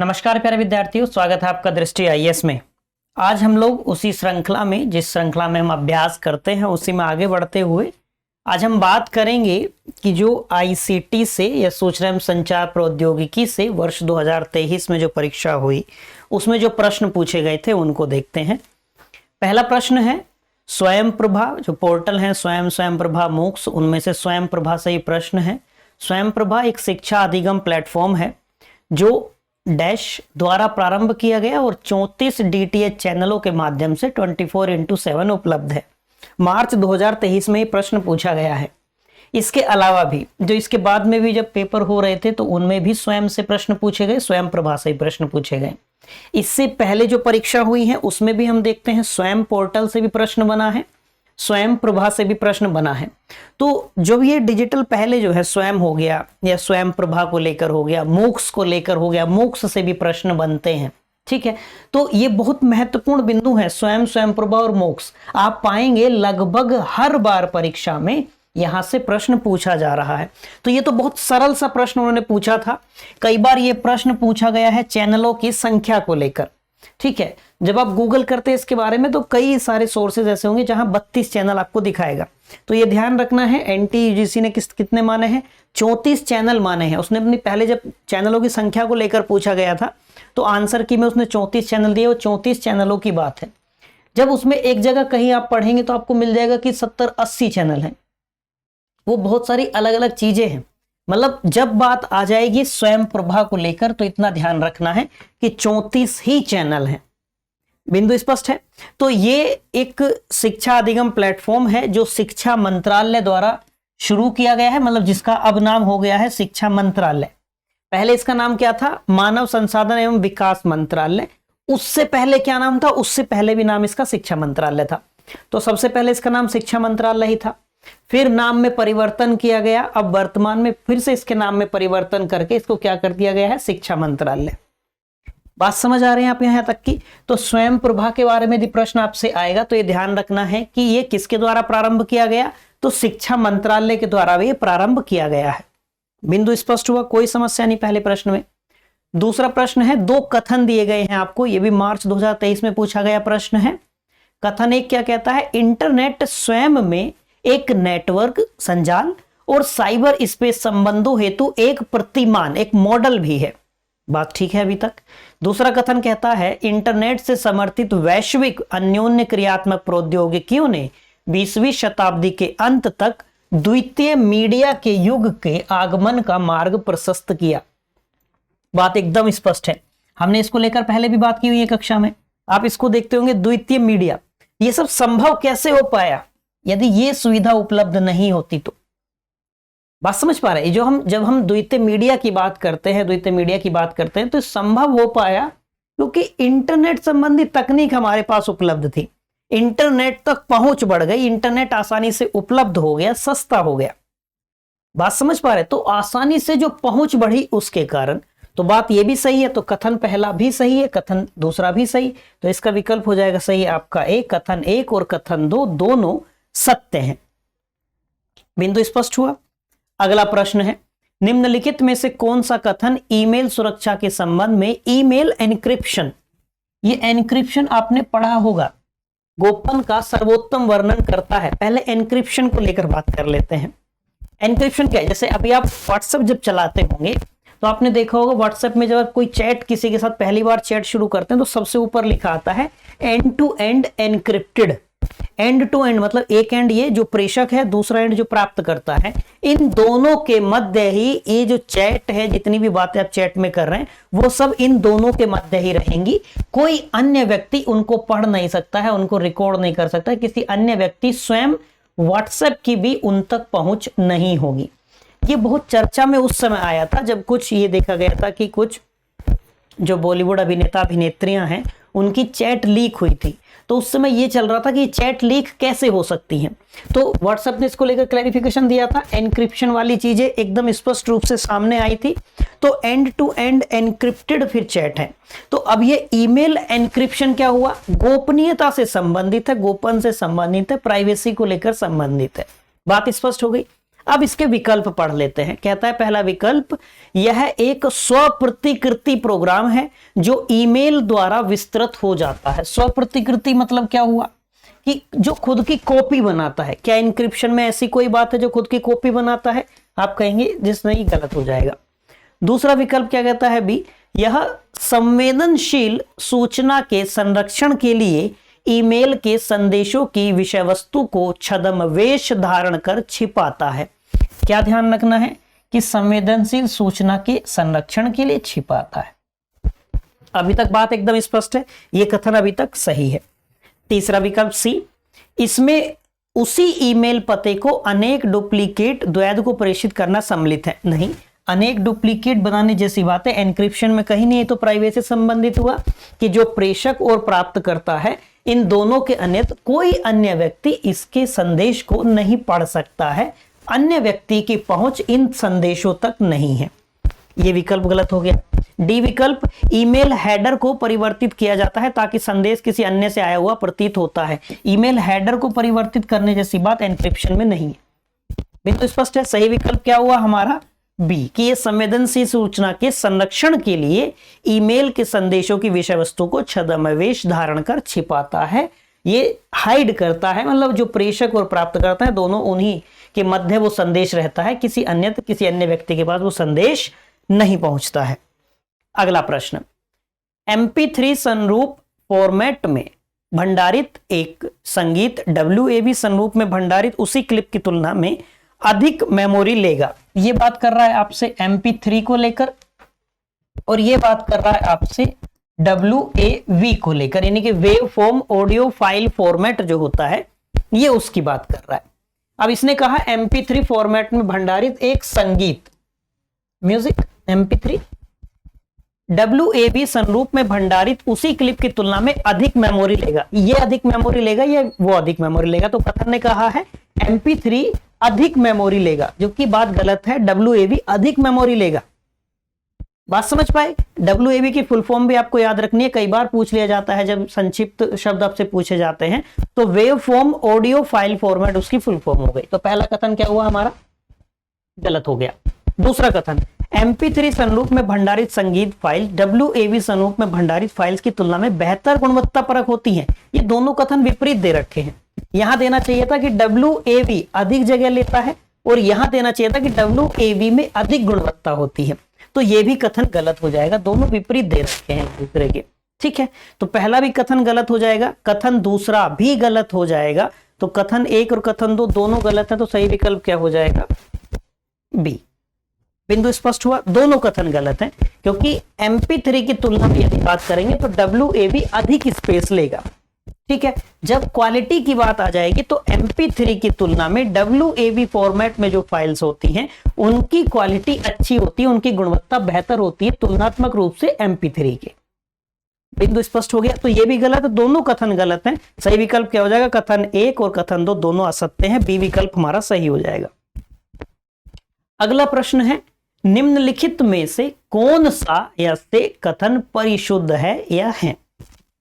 नमस्कार प्यारे विद्यार्थियों, स्वागत है आपका दृष्टि आईएएस में। आज हम लोग उसी श्रृंखला में जिस श्रृंखला में हम अभ्यास करते हैं उसी में आगे बढ़ते हुए आज हम बात करेंगे कि जो आईसीटी से या सूचना एवं संचार प्रौद्योगिकी से वर्ष 2023 में जो परीक्षा हुई उसमें जो प्रश्न पूछे गए थे उनको देखते हैं। पहला प्रश्न है स्वयं प्रभा, जो पोर्टल है स्वयं प्रभा मूक्स, उनमें से स्वयं प्रभा से ही प्रश्न है। स्वयं प्रभा एक शिक्षा अधिगम प्लेटफॉर्म है जो डैश द्वारा प्रारंभ किया गया और 34 डीटीएच चैनलों के माध्यम से 24/7 उपलब्ध है। मार्च 2023 में ये प्रश्न पूछा गया है। इसके अलावा भी जो इसके बाद में भी जब पेपर हो रहे थे तो उनमें भी स्वयं से प्रश्न पूछे गए, स्वयं प्रभा से ही प्रश्न पूछे गए। इससे पहले जो परीक्षा हुई है उसमें भी हम देखते हैं स्वयं पोर्टल से भी प्रश्न बना है, स्वयं प्रभा से भी प्रश्न बना है। तो जो ये डिजिटल पहले जो है स्वयं हो गया या स्वयं प्रभा को लेकर हो गया, मूक्स को लेकर हो गया, मूक्स से भी प्रश्न बनते हैं, ठीक है। तो ये बहुत महत्वपूर्ण बिंदु है, स्वयं प्रभा और मूक्स। आप पाएंगे लगभग हर बार परीक्षा में यहां से प्रश्न पूछा जा रहा है। तो ये तो बहुत सरल सा प्रश्न उन्होंने पूछा था। कई बार ये प्रश्न पूछा गया है चैनलों की संख्या को लेकर, ठीक है। जब आप गूगल करते हैं इसके बारे में तो कई सारे सोर्सेज ऐसे होंगे जहां 32 चैनल आपको दिखाएगा। तो ये ध्यान रखना है, एनटीयूजीसी ने कितने माने हैं, 34 चैनल माने हैं। उसने अपनी पहले जब चैनलों की संख्या को लेकर पूछा गया था तो आंसर की में उसने 34 चैनल दिए, वो 34 चैनलों की बात है। जब उसमें एक जगह कहीं आप पढ़ेंगे तो आपको मिल जाएगा कि 70-80 चैनल हैं। वो बहुत सारी अलग अलग चीजें हैं। मतलब जब बात आ जाएगी स्वयं प्रभा को लेकर तो इतना ध्यान रखना है कि 34 ही चैनल हैं। बिंदु स्पष्ट है। तो ये एक शिक्षा अधिगम प्लेटफॉर्म है जो शिक्षा मंत्रालय द्वारा शुरू किया गया है, मतलब जिसका अब नाम हो गया है शिक्षा मंत्रालय। पहले इसका नाम क्या था, मानव संसाधन एवं विकास मंत्रालय। उससे पहले क्या नाम था, उससे पहले भी नाम इसका शिक्षा मंत्रालय था। तो सबसे पहले इसका नाम शिक्षा मंत्रालय ही था, फिर नाम में परिवर्तन किया गया। अब वर्तमान में फिर से इसके नाम में परिवर्तन करके इसको क्या कर दिया गया है, शिक्षा मंत्रालय। बात समझ आ रहे हैं आप यहां तक की। तो स्वयं प्रभा के बारे में यदि प्रश्न आपसे आएगा तो ये ध्यान रखना है कि ये किसके द्वारा प्रारंभ किया गया, तो शिक्षा मंत्रालय के द्वारा भी प्रारंभ किया गया है। बिंदु स्पष्ट हुआ, कोई समस्या नहीं पहले प्रश्न में। दूसरा प्रश्न है, दो कथन दिए गए हैं आपको, ये भी मार्च 2023 में पूछा गया प्रश्न है। कथन एक क्या कहता है, इंटरनेट स्वयं में एक नेटवर्क संजाल और साइबर स्पेस संबंधों हेतु एक प्रतिमान, एक मॉडल भी है। बात ठीक है अभी तक। दूसरा कथन कहता है, इंटरनेट से समर्थित वैश्विक अन्योन्य क्रियात्मक प्रौद्योगिकियों ने 20वीं शताब्दी के अंत तक द्वितीय मीडिया के युग के आगमन का मार्ग प्रशस्त किया। बात एकदम स्पष्ट है, हमने इसको लेकर पहले भी बात की हुई है कक्षा में। आप इसको देखते होंगे, द्वितीय मीडिया, ये सब संभव कैसे हो पाया यदि ये सुविधा उपलब्ध नहीं होती तो। बात समझ पा रहे हैं, जब हम द्वितीय मीडिया की बात करते हैं तो संभव हो पाया क्योंकि इंटरनेट संबंधी तकनीक हमारे पास उपलब्ध थी। इंटरनेट तक पहुंच बढ़ गई, इंटरनेट आसानी से उपलब्ध हो गया, सस्ता हो गया। बात समझ पा रहे, तो आसानी से जो पहुंच बढ़ी उसके कारण। तो बात ये भी सही है, तो कथन पहला भी सही है, कथन दूसरा भी सही। तो इसका विकल्प हो जाएगा सही आपका एक, कथन एक और कथन दो दोनों सत्य हैं। बिंदु स्पष्ट हुआ। अगला प्रश्न है, निम्नलिखित में से कौन सा कथन ईमेल सुरक्षा के संबंध में ईमेल एन्क्रिप्शन, ये एन्क्रिप्शन आपने पढ़ा होगा, गोपन का सर्वोत्तम वर्णन करता है। पहले एन्क्रिप्शन को लेकर बात कर लेते हैं। एन्क्रिप्शन क्या है, जैसे अभी आप व्हाट्सएप जब चलाते होंगे तो आपने देखा होगा व्हाट्सएप में जब कोई चैट किसी के साथ पहली बार चैट शुरू करते हैं तो सबसे ऊपर लिखा आता है end to end encrypted. End to end मतलब एक एंड ये जो प्रेषक है, दूसरा एंड जो प्राप्त करता है, इन दोनों के मध्य ही ये जो चैट है, जितनी भी बातें आप चैट में कर रहे हैं वो सब इन दोनों के मध्य ही रहेंगी। कोई अन्य व्यक्ति उनको पढ़ नहीं सकता है, उनको रिकॉर्ड नहीं कर सकता है, किसी अन्य व्यक्ति स्वयं व्हाट्सएप की भी उन तक पहुंच नहीं होगी। ये बहुत चर्चा में उस समय आया था जब कुछ ये देखा गया था कि कुछ जो बॉलीवुड अभिनेता अभिनेत्रियां हैं उनकी चैट लीक हुई थी। तो उस समय ये चल रहा था कि चैट लीक कैसे हो सकती हैं। तो व्हाट्सएप ने इसको लेकर क्लैरिफिकेशन दिया था, एनक्रिप्शन वाली चीजें एकदम स्पष्ट रूप से सामने आई थी। तो एंड टू एंड एनक्रिप्टेड फिर चैट है। तो अब ये ईमेल एनक्रिप्शन क्या हुआ, गोपनीयता से संबंधित है, गोपन से संबंधित है, प्राइवेसी को लेकर संबंधित है। बात स्पष्ट हो गई। अब इसके विकल्प पढ़ लेते हैं। कहता है पहला विकल्प, यह एक स्वप्रतिकृति प्रोग्राम है जो ईमेल द्वारा विस्तृत हो जाता है। स्वप्रतिकृति मतलब क्या हुआ कि जो खुद की कॉपी बनाता है। क्या इंक्रिप्शन में ऐसी कोई बात है जो खुद की कॉपी बनाता है? आप कहेंगे जिस नहीं, गलत हो जाएगा। दूसरा विकल्प क्या कहता है बी, यह संवेदनशील सूचना के संरक्षण के लिए ईमेल के संदेशों की विषय वस्तु को छद्मवेश धारण कर छिपाता है। क्या ध्यान रखना है कि संवेदनशील सूचना के संरक्षण के लिए छिपाता है। अभी तक बात एकदम स्पष्ट है, यह कथन अभी तक सही है। तीसरा विकल्प सी, इसमें उसी ईमेल पते को अनेक डुप्लीकेट द्वैध को प्रेषित करना सम्मिलित है। नहीं, अनेक डुप्लीकेट बनाने जैसी बात है एन्क्रिप्शन में कहीं नहीं है। तो प्राइवेसी से संबंधित हुआ कि जो प्रेषक और प्राप्त करता है, इन दोनों के अन्यथा कोई अन्य व्यक्ति इसके संदेश को नहीं पढ़ सकता है। अन्य व्यक्ति की पहुंच इन संदेशों तक नहीं है। यह विकल्प गलत हो गया। डी विकल्प, ईमेल हेडर को परिवर्तित किया जाता है ताकि संदेश किसी अन्य से आया हुआ प्रतीत होता है। ईमेल हेडर को परिवर्तित करने जैसी बात एन्क्रिप्शन में नहीं है। बिल्कुल स्पष्ट है। सही विकल्प क्या हुआ हमारा? बी, कि ये संवेदनशील सूचना के संरक्षण के लिए ईमेल के संदेशों की विषय वस्तु को छद्मवेश धारण कर छिपाता है। ये हाइड करता है, मतलब जो प्रेषक और प्राप्त करता है दोनों उन्हीं के मध्य वो संदेश रहता है, किसी अन्य व्यक्ति के पास वो संदेश नहीं पहुंचता है। अगला प्रश्न, MP3 संरूप फॉर्मेट में भंडारित एक संगीत WAV संरूप में भंडारित उसी क्लिप की तुलना में अधिक मेमोरी लेगा। ये बात कर रहा है आपसे MP3 को लेकर और ये बात कर रहा है आपसे WAV को लेकर, यानी कि wave form audio file format जो होता है ये उसकी बात कर रहा है। अब इसने कहा MP3 फॉर्मेट में भंडारित एक संगीत, म्यूजिक MP3 WAV संरूप में भंडारित उसी क्लिप की तुलना में अधिक मेमोरी लेगा। ये अधिक मेमोरी लेगा, ये वो अधिक मेमोरी लेगा। तो कथन ने कहा है MP3 अधिक मेमोरी लेगा, जो कि बात गलत है। WAV अधिक मेमोरी लेगा। बात समझ पाए? WAV की फुल फॉर्म भी आपको याद रखनी है, कई बार पूछ लिया जाता है जब संक्षिप्त शब्द आपसे पूछे जाते हैं। तो wave form audio file format उसकी फुल फॉर्म हो गई। तो पहला कथन क्या हुआ हमारा? गलत हो गया। दूसरा कथन, MP3 संरूप में भंडारित संगीत फाइल WAV संरूप में भंडारित फाइल्स की तुलना में बेहतर गुणवत्ता परक होती हैं। ये दोनों कथन विपरीत दे रखे हैं। यहां देना चाहिए था कि WAV अधिक जगह लेता है और यहां देना चाहिए था कि WAV में अधिक गुणवत्ता होती है। तो ये भी कथन गलत हो जाएगा, दोनों विपरीत दे रखे हैं एक दूसरे के। ठीक है, तो पहला भी कथन गलत हो जाएगा, कथन दूसरा भी गलत हो जाएगा। तो कथन 1 और कथन 2 दोनों गलत है। तो सही विकल्प क्या हो जाएगा? बी। बिंदु स्पष्ट हुआ? दोनों कथन गलत हैं, क्योंकि MP3 की तुलना में यदि बात करेंगे तो WAV अधिक स्पेस लेगा। ठीक है, जब क्वालिटी की बात आ जाएगी तो MP3 की तुलना में WAV फॉर्मेट में जो फाइल्स होती हैं उनकी क्वालिटी अच्छी होती है, उनकी गुणवत्ता बेहतर होती है तुलनात्मक रूप से MP3 के। बिंदु स्पष्ट हो गया? तो ये भी गलत है, दोनों कथन गलत हैं। सही विकल्प क्या हो जाएगा? कथन 1 और कथन 2 दोनों असत्य हैं। बी विकल्प हमारा सही हो जाएगा। अगला प्रश्न है, निम्नलिखित में से कौन सा या से कथन परिशुद्ध है या है?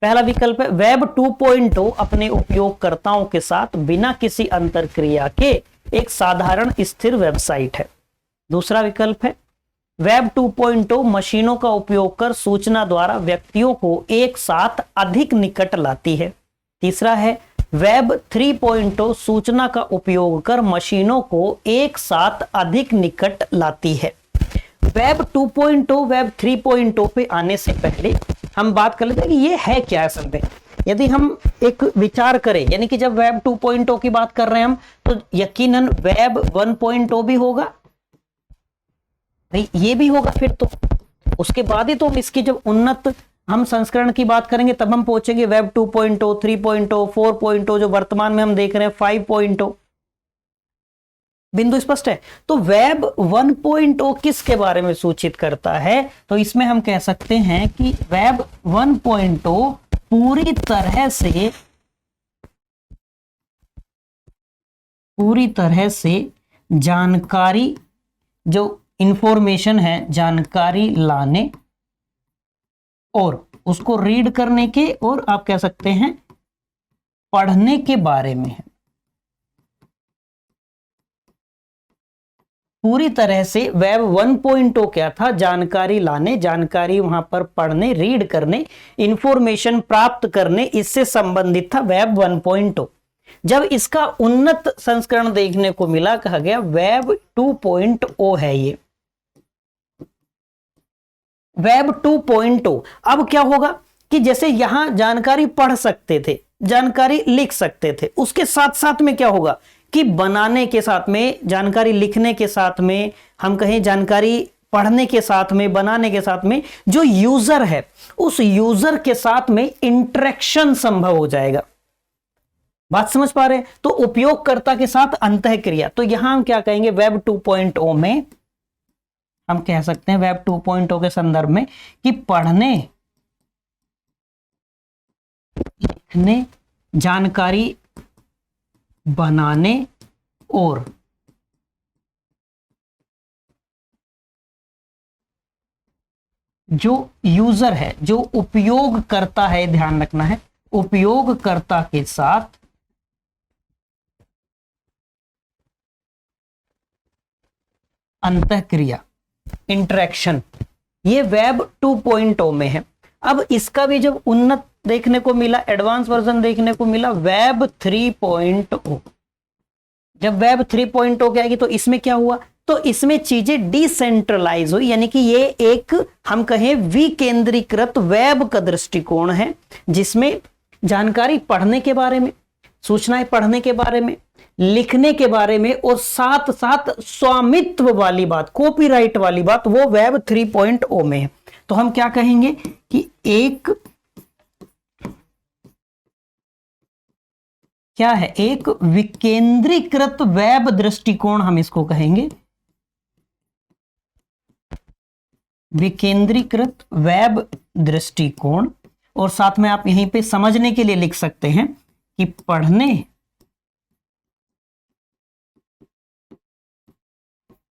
पहला विकल्प है, वेब 2.0 अपने उपयोगकर्ताओं के साथ बिना किसी अंतरक्रिया के एक साधारण स्थिर वेबसाइट है। दूसरा विकल्प है, वेब 2.0 मशीनों का उपयोग कर सूचना द्वारा व्यक्तियों को एक साथ अधिक निकट लाती है। तीसरा है, वेब 3.0 सूचना का उपयोग कर मशीनों को एक साथ अधिक निकट लाती है। वेब 2.0 वेब 3.0 पे आने से पहले हम बात कर लेते हैं कि ये है क्या असल में। यदि हम एक विचार करें, यानी कि जब वेब 2.0 की बात कर रहे हैं हम, तो यकीनन वेब 1.0 भी होगा, भाई ये भी होगा। फिर तो उसके बाद ही तो इसकी जब उन्नत हम संस्करण की बात करेंगे तब हम पहुंचेंगे वेब 2.0, 3.0, 4.0, जो वर्तमान में हम देख रहे हैं 5.0। बिंदु स्पष्ट है? तो वेब 1.0 किसके बारे में सूचित करता है? तो इसमें हम कह सकते हैं कि वेब 1.0 पूरी तरह से जानकारी, जो इंफॉर्मेशन है, जानकारी लाने और उसको रीड करने के और आप कह सकते हैं पढ़ने के बारे में है। पूरी तरह से वेब 1.0 क्या था, जानकारी लाने, जानकारी वहां पर पढ़ने, रीड करने, इंफॉर्मेशन प्राप्त करने, इससे संबंधित था वेब 1.0। जब इसका उन्नत संस्करण देखने को मिला, कहा गया वेब 2.0 है ये, वेब 2.0। अब क्या होगा कि जैसे यहां जानकारी पढ़ सकते थे, जानकारी लिख सकते थे, उसके साथ साथ में क्या होगा कि बनाने के साथ में, जानकारी लिखने के साथ में, हम कहें जानकारी पढ़ने के साथ में, बनाने के साथ में, जो यूजर है उस यूजर के साथ में इंटरेक्शन संभव हो जाएगा। बात समझ पा रहे हैं? तो उपयोगकर्ता के साथ अंतःक्रिया। तो यहां हम क्या कहेंगे, वेब 2.0 में हम कह सकते हैं, वेब 2.0 के संदर्भ में, कि पढ़ने, लिखने, जानकारी बनाने और जो यूजर है, जो उपयोगकर्ता है, ध्यान रखना है, उपयोगकर्ता के साथ अंतःक्रिया, इंटरेक्शन, ये वेब 2.0 में है। अब इसका भी जब उन्नत देखने को मिला, एडवांस वर्जन देखने को मिला, वेब 3.0। जब वेब 3.0 के आएगी तो इसमें क्या हुआ, तो इसमें चीजें डिसेंट्रलाइज हुई, यानी कि ये एक हम कहें विकेंद्रीकृत वेब का दृष्टिकोण है, जिसमें जानकारी पढ़ने के बारे में, सूचनाएं पढ़ने के बारे में, लिखने के बारे में, और साथ साथ स्वामित्व वाली बात, कॉपीराइट वाली बात, वो वेब 3.0 में है। तो हम क्या कहेंगे कि एक क्या है, एक विकेंद्रीकृत वेब दृष्टिकोण हम इसको कहेंगे, विकेंद्रीकृत वेब दृष्टिकोण। और साथ में आप यहीं पे समझने के लिए लिख सकते हैं कि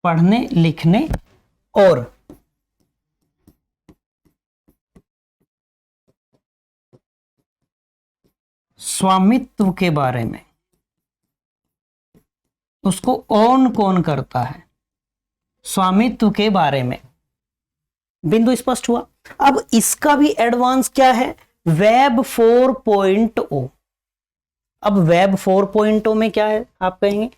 पढ़ने लिखने और स्वामित्व के बारे में, उसको ऑन कौन करता है, स्वामित्व के बारे में। बिंदु स्पष्ट हुआ? अब इसका भी एडवांस क्या है, वेब 4.0। अब वेब 4.0 में क्या है, आप कहेंगे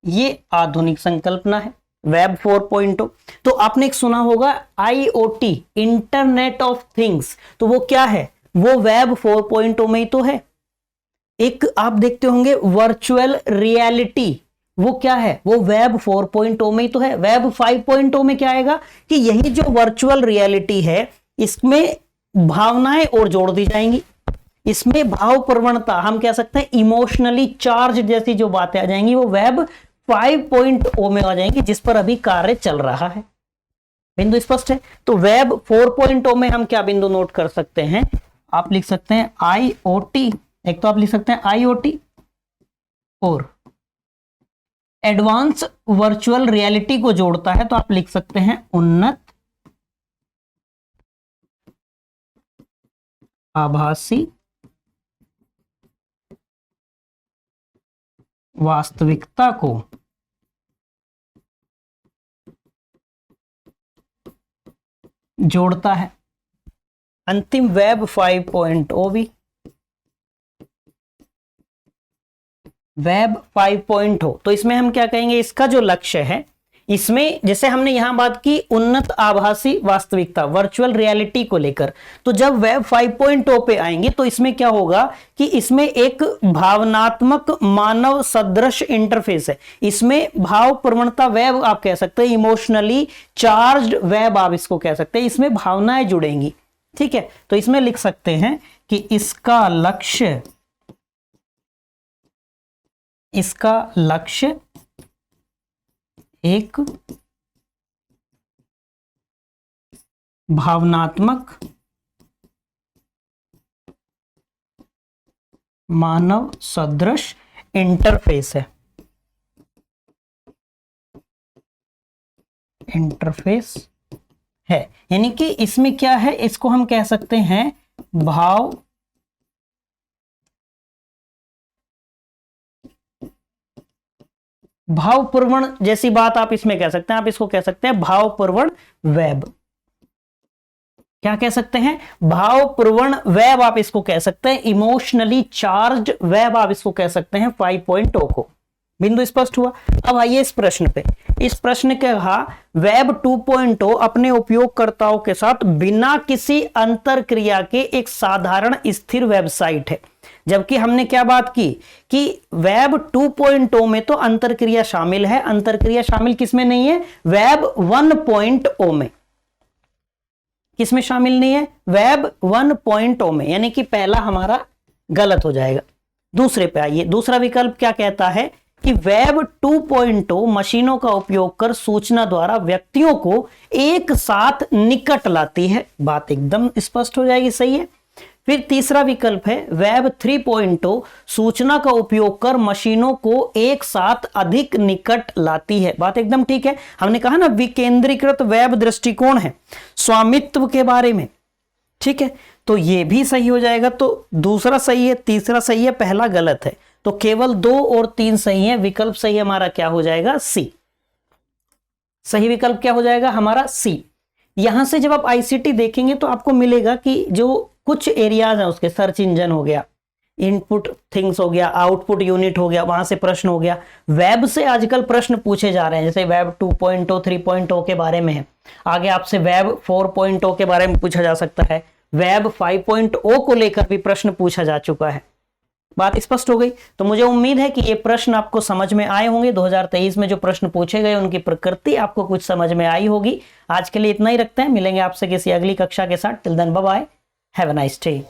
ये आधुनिक संकल्पना है, वेब 4.0। तो आपने एक सुना होगा IoT, इंटरनेट ऑफ थिंग्स, तो वो क्या है, वो वेब 4.0 में ही तो है। एक आप देखते होंगे वर्चुअल रियलिटी, वो क्या है, वो वेब 4.0 में ही तो है। वेब 5.0 में क्या आएगा कि यही जो वर्चुअल रियलिटी है, इसमें भावनाएं और जोड़ दी जाएंगी, इसमें भाव प्रवणता, हम कह सकते हैं इमोशनली चार्ज जैसी जो बातें आ जाएंगी, वो वेब 5.0 में आ जाएंगी, जिस पर अभी कार्य चल रहा है। बिंदु स्पष्ट है? तो वेब 4.0 में हम क्या बिंदु नोट कर सकते हैं, आप लिख सकते हैं IoT, एक तो आप लिख सकते हैं IoT और एडवांस वर्चुअल रियलिटी को जोड़ता है, तो आप लिख सकते हैं उन्नत आभासी वास्तविकता को जोड़ता है। अंतिम वेब 5.0 भी वेब 5.0। तो इसमें हम क्या कहेंगे, इसका जो लक्ष्य है, इसमें जैसे हमने यहां बात की उन्नत आभासी वास्तविकता, वर्चुअल रियलिटी को लेकर, तो जब वेब 5.0 पे आएंगे तो इसमें क्या होगा कि इसमें एक भावनात्मक मानव सदृश इंटरफेस है, इसमें भाव प्रवणता वेब आप कह सकते हैं, इमोशनली चार्ज्ड वेब आप इसको कह सकते हैं, इसमें भावनाएं जुड़ेंगी। ठीक है, तो इसमें लिख सकते हैं कि इसका लक्ष्य एक भावनात्मक मानव सदृश इंटरफेस है, यानी कि इसमें क्या है, इसको हम कह सकते हैं भाव भावपूर्ण जैसी बात आप इसमें कह सकते हैं, आप इसको कह सकते हैं भावपूर्ण वेब। क्या कह सकते हैं? भावपूर्ण वेब आप इसको कह सकते हैं। इमोशनली चार्ज वेब आप इसको कह सकते हैं 5.0 को। बिंदु स्पष्ट हुआ। अब आइए इस प्रश्न पे। इस प्रश्न के कहा वेब 2.0 अपने उपयोगकर्ताओं के साथ बिना किसी अंतर क्रिया के एक साधारण स्थिर वेबसाइट है, जबकि हमने क्या बात की कि वेब 2.0 में तो अंतर क्रिया शामिल है। अंतर क्रिया शामिल किसमें नहीं है? वेब 1.0 में। किसमें शामिल नहीं है? वेब 1.0 में, यानी कि पहला हमारा गलत हो जाएगा। दूसरे पे आइए। दूसरा विकल्प क्या कहता है कि वेब 2.0 मशीनों का उपयोग कर सूचना द्वारा व्यक्तियों को एक साथ निकट लाती है। बात एकदम स्पष्ट हो जाएगी, सही है। फिर तीसरा विकल्प है वेब 3.0 सूचना का उपयोग कर मशीनों को एक साथ अधिक निकट लाती है। बात एकदम ठीक है। हमने कहा ना विकेंद्रीकृत वेब दृष्टिकोण है स्वामित्व के बारे में, ठीक है, तो ये भी सही हो जाएगा। तो दूसरा सही है, तीसरा सही है, पहला गलत है। तो केवल 2 और 3 सही है। विकल्प सही हमारा क्या हो जाएगा? सी। सही विकल्प क्या हो जाएगा हमारा? सी। यहां से जब आप आईसीटी देखेंगे तो आपको मिलेगा कि जो कुछ एरियाज हैं उसके, सर्च इंजन हो गया, इनपुट थिंग्स हो गया, आउटपुट यूनिट हो गया, वहां से प्रश्न हो गया। वेब से आजकल प्रश्न पूछे जा रहे हैं, जैसे वेब 2.0 3.0 के बारे में है। आगे आपसे वेब 4.0 के बारे में पूछा जा सकता है। वेब 5.0 को लेकर भी प्रश्न पूछा जा चुका है। बात स्पष्ट हो गई। तो मुझे उम्मीद है कि ये प्रश्न आपको समझ में आए होंगे। 2023 में जो प्रश्न पूछे गए उनकी प्रकृति आपको कुछ समझ में आई होगी। आज के लिए इतना ही रखते हैं, मिलेंगे आपसे किसी अगली कक्षा के साथ। Till then bye bye, have a nice day.